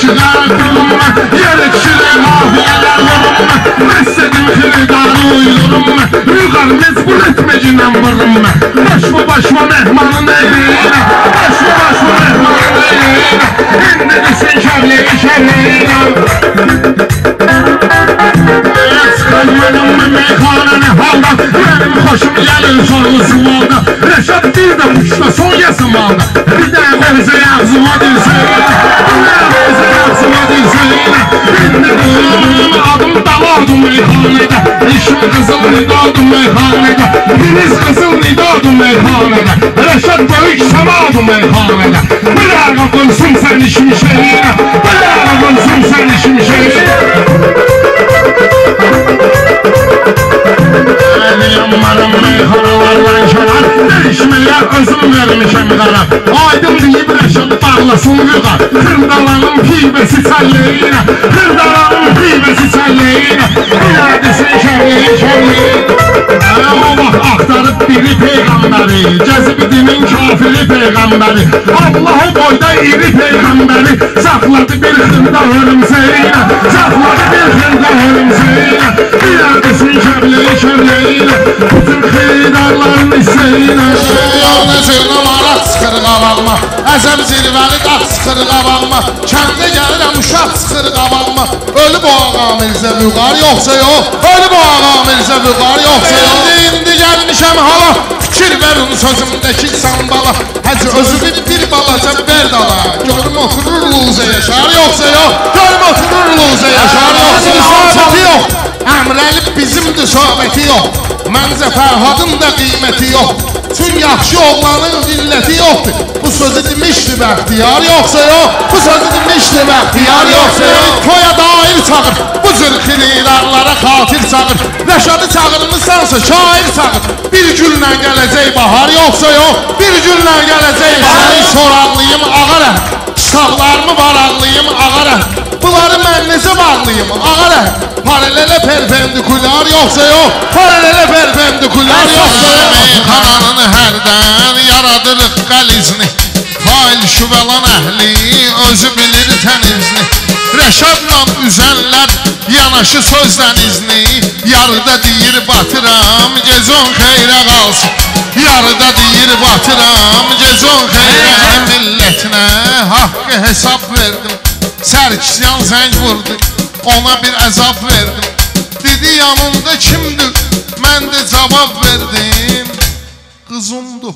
çıkardım yarışırım afiyeler yorum mesledim xiridarı uyurum yukarı mezbur etmecinden varım başma mehmanın eyleyine başma mehmanın eyleyine indi desin şevleğine Sıkılmadım mı meyhanene halda benim hoşum gelir soru sualda Reşat bir de uçta son yazım aldı bir de verze yazıma dilseyine indi kızım adım dalardım meyhanede işim kızıl nidadım meyhanede deniz kızıl nidadım meyhanede Reşat böyük samadım meyhanede bir ara konsun sen işim şeyine bir ara konsun sen işim şeyine Yanmarım meyxanalardan kənar Değişməyə özüm vermişəm qərar Aydın deyib Rəşad bağlasın yuğa Xırdalanın pivəsi çəlləyinə Xırdalanın pivəsi çəlləyinə İlədisin şəvləyi O vaxt axtarıb biri peyğəmbəri Gəzib dinin kafiri peyğəmbəri Allahı boyda iri peyğəmbəri Saxladı bir xırda hörümsəyinə Saxladı bir xırda hörümsəyinə İlədisin şəvləyi bütün xeydarların istəyinə Yolda zırna maraq sıxır qabağıma Əzəm zirvəli dağ sıxır qabağıma Kəndə gəlirəm uşaq sıxır qabağıma Ölüb o ağa Mirzə Vüqar yoxsa yox Ölüb o ağa Mirzə Vüqar yoxsa yox İndi gəlmişəm hala Fikir verin sözümdəki sambala Həzi özü bir balaca berdala Görüm oturur luzə yaşar yoxsa yox Görüm oturur luzə yaşar yoxsa Söhbəti yox Əmrəli bizimdir söhbəti yox Məncə Fərhadın da qiyməti yox Çünki yaxşı oğlanın zilləti yoxdur Bu sözü demişdi bəxtiyar yoxsa yox Bu sözü demişdi bəxtiyar yoxsa yox Toya dair çağır Bu cür xilidarlara xatir çağır Rəşadı çağırmışsansa şair çağır Bir güllə gələcək bahar yoxsa yox Bir güllə gələcək bahar Soraqlıyım ağara Kitablarımı varaqlıyım ağara Bunları mən necə bağlıyım ağara Paralele perpendikular yoxsa yox Paralele perpendikular yoxsa yox Meyxananın hərdən yaradırıq qəlizni Fail şüvəlan əhli özü bilir tənizni Rəşadla üzənlər yanaşı sözdən izni Yarıda deyir batıram gecon xeyrə qalsın Yarıda deyir batıram gecon xeyrə Millətinə haqqı hesab verdim Sərkisyan zəng vurdu Ona bir əzab verdim Dedi yanımda kimdir Mən də cavab verdim Qızımdır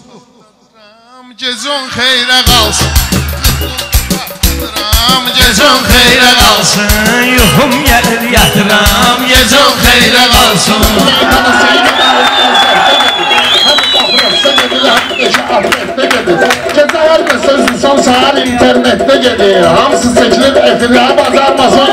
Gecon xeyrə qalsın Gecon xeyrə qalsın Yuxum gəlir yatıram Gecon xeyrə qalsın Gecə hər mesaj insan səhər internetdə gedir Hamısı çəkilir efirə bazarmasın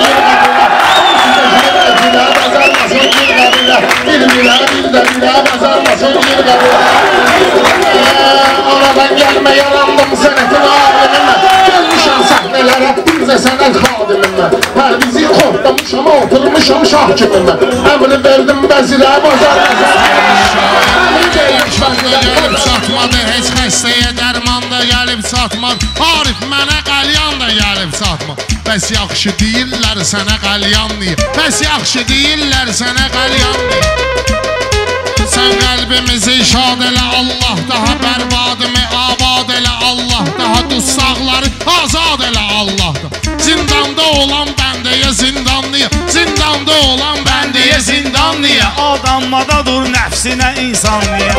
Oradan gəlmə yarandım sənətin alimimə Gəlmişəm səhnələrə bizə sənət xadimimə Pərvizi xortlamışam oturmuşam şah kimimə Əmri verdim bəzirə bazarmasın Gəlib çatmadı heç xəstəyə dərman da gəlib çatmadı Arif mənə qəlyan da gəlib çatmadı Bəs yaxşı deyirlər sənə qəlyan deyir Bəs yaxşı deyirlər sənə qəlyan deyir Sən qəlbimizi şad elə Allah daha bərbadımı abad elə Allah daha dussaqları azad elə Allah Zindanda olan bəndəyə zindanlıya Zindanda olan bəndəyə zindanlıya Adamada dur nəfsinə insanlıya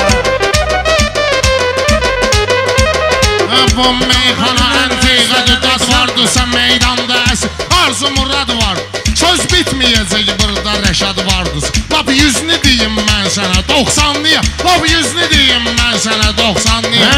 Bu meyxana əntiqədir dad vardısa meydanda əsil Arzu murad var Söz bitməyəcək burada Rəşad vardız Lap 100'nü deyim mən sənə 90'lıya Lap 100'nü deyim mən sənə 90'lıya